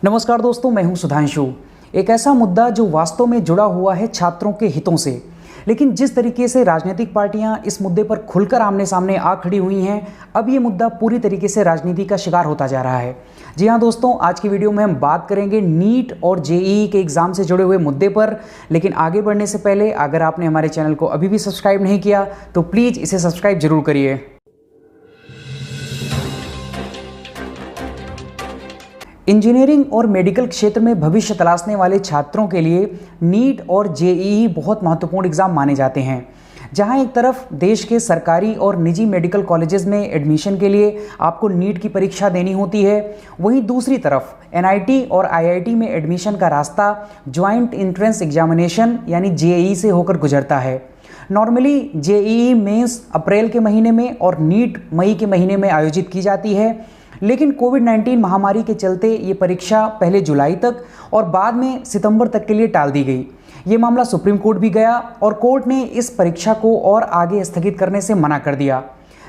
नमस्कार दोस्तों, मैं हूं सुधांशु। एक ऐसा मुद्दा जो वास्तव में जुड़ा हुआ है छात्रों के हितों से, लेकिन जिस तरीके से राजनीतिक पार्टियां इस मुद्दे पर खुलकर आमने सामने आ खड़ी हुई हैं, अब ये मुद्दा पूरी तरीके से राजनीति का शिकार होता जा रहा है। जी हाँ दोस्तों, आज की वीडियो में हम बात करेंगे नीट और जेईई के एग्ज़ाम से जुड़े हुए मुद्दे पर। लेकिन आगे बढ़ने से पहले अगर आपने हमारे चैनल को अभी भी सब्सक्राइब नहीं किया तो प्लीज़ इसे सब्सक्राइब जरूर करिए। इंजीनियरिंग और मेडिकल क्षेत्र में भविष्य तलाशने वाले छात्रों के लिए नीट और जेईई बहुत महत्वपूर्ण एग्ज़ाम माने जाते हैं। जहां एक तरफ देश के सरकारी और निजी मेडिकल कॉलेजेस में एडमिशन के लिए आपको नीट की परीक्षा देनी होती है, वहीं दूसरी तरफ एनआईटी और आईआईटी में एडमिशन का रास्ता ज्वाइंट एंट्रेंस एग्जामिनेशन यानी जेईई से होकर गुजरता है। नॉर्मली जेईई मेंस अप्रैल के महीने में और नीट मई के महीने में आयोजित की जाती है, लेकिन कोविड-19 महामारी के चलते ये परीक्षा पहले जुलाई तक और बाद में सितंबर तक के लिए टाल दी गई। ये मामला सुप्रीम कोर्ट भी गया और कोर्ट ने इस परीक्षा को और आगे स्थगित करने से मना कर दिया।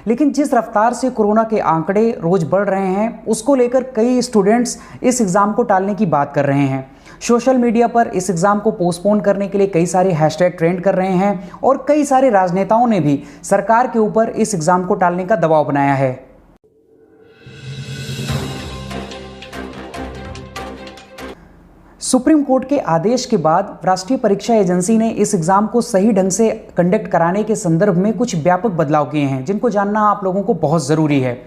लेकिन जिस रफ्तार से कोरोना के आंकड़े रोज बढ़ रहे हैं, उसको लेकर कई स्टूडेंट्स इस एग्ज़ाम को टालने की बात कर रहे हैं। सोशल मीडिया पर इस एग्ज़ाम को पोस्टपोन करने के लिए कई सारे हैशटैग ट्रेंड कर रहे हैं और कई सारे राजनेताओं ने भी सरकार के ऊपर इस एग्ज़ाम को टालने का दबाव बनाया है। सुप्रीम कोर्ट के आदेश के बाद राष्ट्रीय परीक्षा एजेंसी ने इस एग्ज़ाम को सही ढंग से कंडक्ट कराने के संदर्भ में कुछ व्यापक बदलाव किए हैं, जिनको जानना आप लोगों को बहुत ज़रूरी है।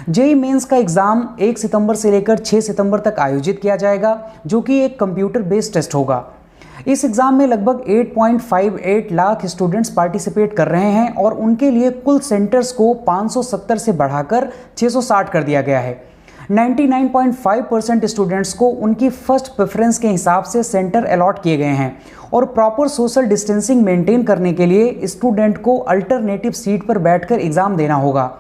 जेईई मेंस का एग्ज़ाम 1 सितंबर से लेकर 6 सितंबर तक आयोजित किया जाएगा, जो कि एक कंप्यूटर बेस्ड टेस्ट होगा। इस एग्ज़ाम में लगभग 8.58 लाख स्टूडेंट्स पार्टिसिपेट कर रहे हैं और उनके लिए कुल सेंटर्स को 570 से बढ़ाकर 660 कर दिया गया है। 99.5% स्टूडेंट्स को उनकी फर्स्ट प्रेफरेंस के हिसाब से सेंटर अलॉट किए गए हैं और प्रॉपर सोशल डिस्टेंसिंग मेंटेन करने के लिए स्टूडेंट को अल्टरनेटिव सीट पर बैठकर एग्ज़ाम देना होगा।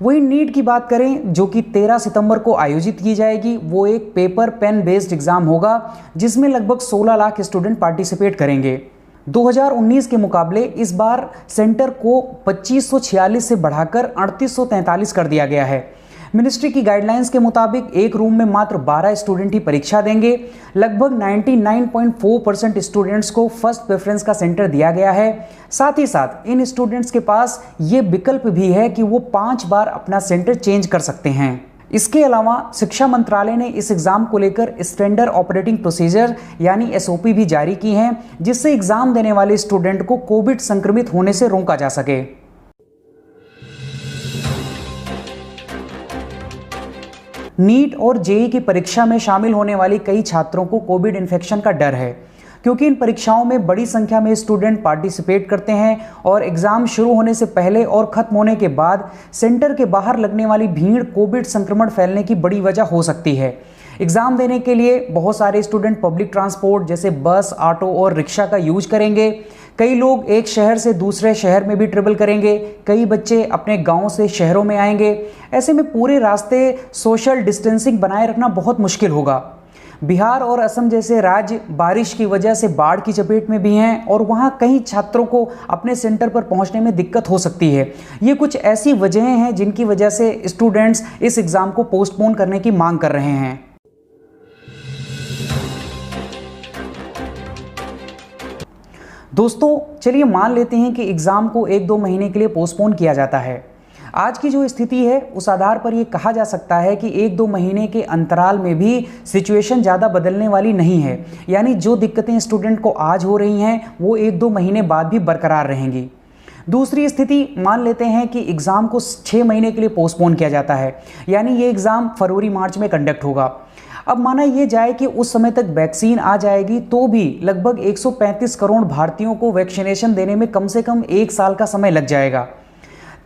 वही नीट की बात करें, जो कि 13 सितंबर को आयोजित की जाएगी, वो एक पेपर पेन बेस्ड एग्ज़ाम होगा जिसमें लगभग 16 लाख स्टूडेंट पार्टिसिपेट करेंगे। 2019 के मुकाबले इस बार सेंटर को 2546 से बढ़ाकर 3843 कर दिया गया है। मिनिस्ट्री की गाइडलाइंस के मुताबिक एक रूम में मात्र 12 स्टूडेंट ही परीक्षा देंगे। लगभग 99.4% स्टूडेंट्स को फर्स्ट प्रेफरेंस का सेंटर दिया गया है। साथ ही साथ इन स्टूडेंट्स के पास ये विकल्प भी है कि वो 5 बार अपना सेंटर चेंज कर सकते हैं। इसके अलावा शिक्षा मंत्रालय ने इस एग्ज़ाम को लेकर स्टैंडर्ड ऑपरेटिंग प्रोसीजर यानी एसओपी भी जारी की हैं, जिससे एग्ज़ाम देने वाले स्टूडेंट को कोविड संक्रमित होने से रोका जा सके। नीट और जेईई की परीक्षा में शामिल होने वाली कई छात्रों को कोविड इन्फेक्शन का डर है, क्योंकि इन परीक्षाओं में बड़ी संख्या में स्टूडेंट पार्टिसिपेट करते हैं और एग्ज़ाम शुरू होने से पहले और ख़त्म होने के बाद सेंटर के बाहर लगने वाली भीड़ कोविड संक्रमण फैलने की बड़ी वजह हो सकती है। एग्ज़ाम देने के लिए बहुत सारे स्टूडेंट पब्लिक ट्रांसपोर्ट जैसे बस, ऑटो और रिक्शा का यूज करेंगे। कई लोग एक शहर से दूसरे शहर में भी ट्रेवल करेंगे। कई बच्चे अपने गांव से शहरों में आएंगे। ऐसे में पूरे रास्ते सोशल डिस्टेंसिंग बनाए रखना बहुत मुश्किल होगा। बिहार और असम जैसे राज्य बारिश की वजह से बाढ़ की चपेट में भी हैं और वहाँ कई छात्रों को अपने सेंटर पर पहुँचने में दिक्कत हो सकती है। ये कुछ ऐसी वजहें हैं जिनकी वजह से स्टूडेंट्स इस एग्ज़ाम को पोस्टपोन करने की मांग कर रहे हैं। दोस्तों, चलिए मान लेते हैं कि एग्ज़ाम को 1-2 महीने के लिए पोस्टपोन किया जाता है। आज की जो स्थिति है उस आधार पर यह कहा जा सकता है कि 1-2 महीने के अंतराल में भी सिचुएशन ज़्यादा बदलने वाली नहीं है। यानी जो दिक्कतें स्टूडेंट को आज हो रही हैं वो 1-2 महीने बाद भी बरकरार रहेंगी। दूसरी स्थिति मान लेते हैं कि एग्ज़ाम को 6 महीने के लिए पोस्टपोन किया जाता है, यानी ये एग्ज़ाम फरवरी-मार्च में कंडक्ट होगा। अब माना यह जाए कि उस समय तक वैक्सीन आ जाएगी तो भी लगभग 135 करोड़ भारतीयों को वैक्सीनेशन देने में कम से कम 1 साल का समय लग जाएगा।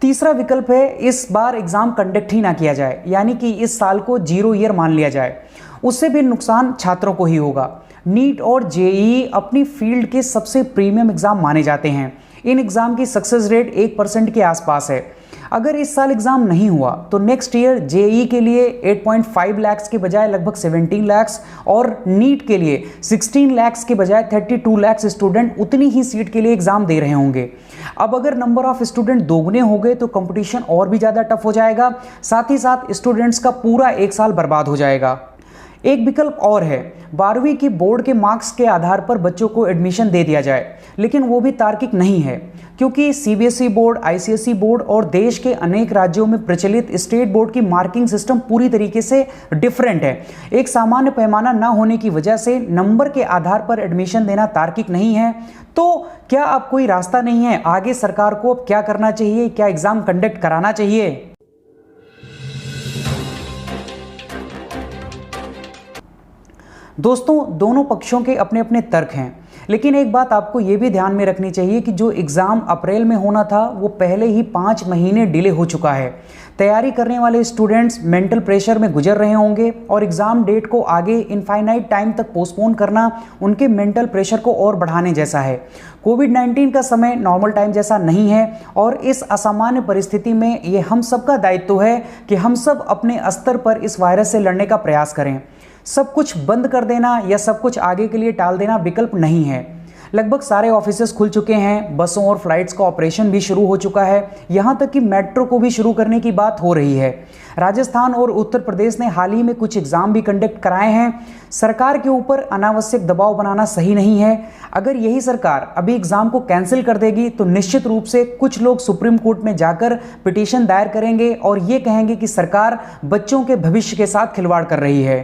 तीसरा विकल्प है इस बार एग्ज़ाम कंडक्ट ही ना किया जाए, यानी कि इस साल को 0 ईयर मान लिया जाए। उससे भी नुकसान छात्रों को ही होगा। नीट और जेईई अपनी फील्ड के सबसे प्रीमियम एग्ज़ाम माने जाते हैं। इन एग्ज़ाम की सक्सेस रेट 1% के आसपास है। अगर इस साल एग्ज़ाम नहीं हुआ तो नेक्स्ट ईयर जेईई के लिए 8.5 लाख के बजाय लगभग 17 लाख और नीट के लिए 16 लाख के बजाय 32 लाख स्टूडेंट उतनी ही सीट के लिए एग्ज़ाम दे रहे होंगे। अब अगर नंबर ऑफ स्टूडेंट दोगुने हो गए तो कंपटीशन और भी ज़्यादा टफ हो जाएगा। साथ ही साथ स्टूडेंट्स का पूरा 1 साल बर्बाद हो जाएगा। एक विकल्प और है, 12वीं की बोर्ड के मार्क्स के आधार पर बच्चों को एडमिशन दे दिया जाए, लेकिन वो भी तार्किक नहीं है क्योंकि सीबीएसई बोर्ड, आईसीएसई बोर्ड और देश के अनेक राज्यों में प्रचलित स्टेट बोर्ड की मार्किंग सिस्टम पूरी तरीके से डिफरेंट है। एक सामान्य पैमाना ना होने की वजह से नंबर के आधार पर एडमिशन देना तार्किक नहीं है। तो क्या अब कोई रास्ता नहीं है? आगे सरकार को अब क्या करना चाहिए? क्या एग्जाम कंडक्ट कराना चाहिए? दोस्तों, दोनों पक्षों के अपने अपने तर्क हैं, लेकिन एक बात आपको ये भी ध्यान में रखनी चाहिए कि जो एग्ज़ाम अप्रैल में होना था वो पहले ही 5 महीने डिले हो चुका है। तैयारी करने वाले स्टूडेंट्स मेंटल प्रेशर में गुजर रहे होंगे और एग्ज़ाम डेट को आगे इनफाइनाइट टाइम तक पोस्टपोन करना उनके मेंटल प्रेशर को और बढ़ाने जैसा है। कोविड-19 का समय नॉर्मल टाइम जैसा नहीं है और इस असामान्य परिस्थिति में ये हम सबका दायित्व है कि हम सब अपने स्तर पर इस वायरस से लड़ने का प्रयास करें। सब कुछ बंद कर देना या सब कुछ आगे के लिए टाल देना विकल्प नहीं है। लगभग सारे ऑफिसेस खुल चुके हैं, बसों और फ्लाइट्स का ऑपरेशन भी शुरू हो चुका है, यहाँ तक कि मेट्रो को भी शुरू करने की बात हो रही है। राजस्थान और उत्तर प्रदेश ने हाल ही में कुछ एग्जाम भी कंडक्ट कराए हैं। सरकार के ऊपर अनावश्यक दबाव बनाना सही नहीं है। अगर यही सरकार अभी एग्जाम को कैंसिल कर देगी तो निश्चित रूप से कुछ लोग सुप्रीम कोर्ट में जाकर पिटीशन दायर करेंगे और ये कहेंगे कि सरकार बच्चों के भविष्य के साथ खिलवाड़ कर रही है।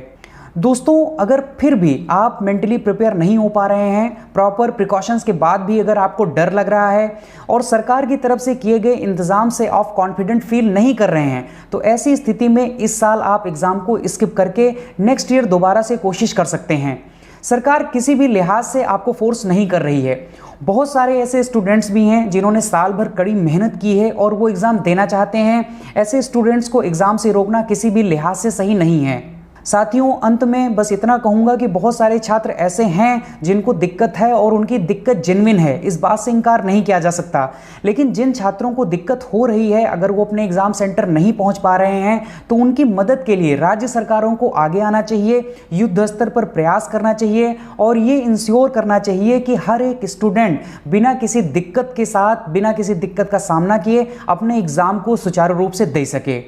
दोस्तों, अगर फिर भी आप मेंटली प्रिपेयर नहीं हो पा रहे हैं, प्रॉपर प्रिकॉशंस के बाद भी अगर आपको डर लग रहा है और सरकार की तरफ से किए गए इंतजाम से आप कॉन्फिडेंट फील नहीं कर रहे हैं, तो ऐसी स्थिति में इस साल आप एग्जाम को स्किप करके नेक्स्ट ईयर दोबारा से कोशिश कर सकते हैं। सरकार किसी भी लिहाज से आपको फोर्स नहीं कर रही है। बहुत सारे ऐसे स्टूडेंट्स भी हैं जिन्होंने साल भर कड़ी मेहनत की है और वो एग्ज़ाम देना चाहते हैं। ऐसे स्टूडेंट्स को एग्ज़ाम से रोकना किसी भी लिहाज से सही नहीं है। साथियों, अंत में बस इतना कहूँगा कि बहुत सारे छात्र ऐसे हैं जिनको दिक्कत है और उनकी दिक्कत जेन्युइन है, इस बात से इनकार नहीं किया जा सकता। लेकिन जिन छात्रों को दिक्कत हो रही है, अगर वो अपने एग्ज़ाम सेंटर नहीं पहुंच पा रहे हैं तो उनकी मदद के लिए राज्य सरकारों को आगे आना चाहिए, युद्ध स्तर पर प्रयास करना चाहिए और ये इंश्योर करना चाहिए कि हर एक स्टूडेंट बिना किसी दिक्कत के साथ, बिना किसी दिक्कत का सामना किए अपने एग्ज़ाम को सुचारू रूप से दे सके।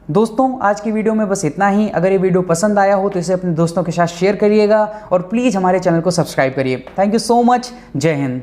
दोस्तों, आज की वीडियो में बस इतना ही। अगर ये वीडियो पसंद आया हो तो इसे अपने दोस्तों के साथ शेयर करिएगा और प्लीज़ हमारे चैनल को सब्सक्राइब करिए। Thank you so much. जय हिंद।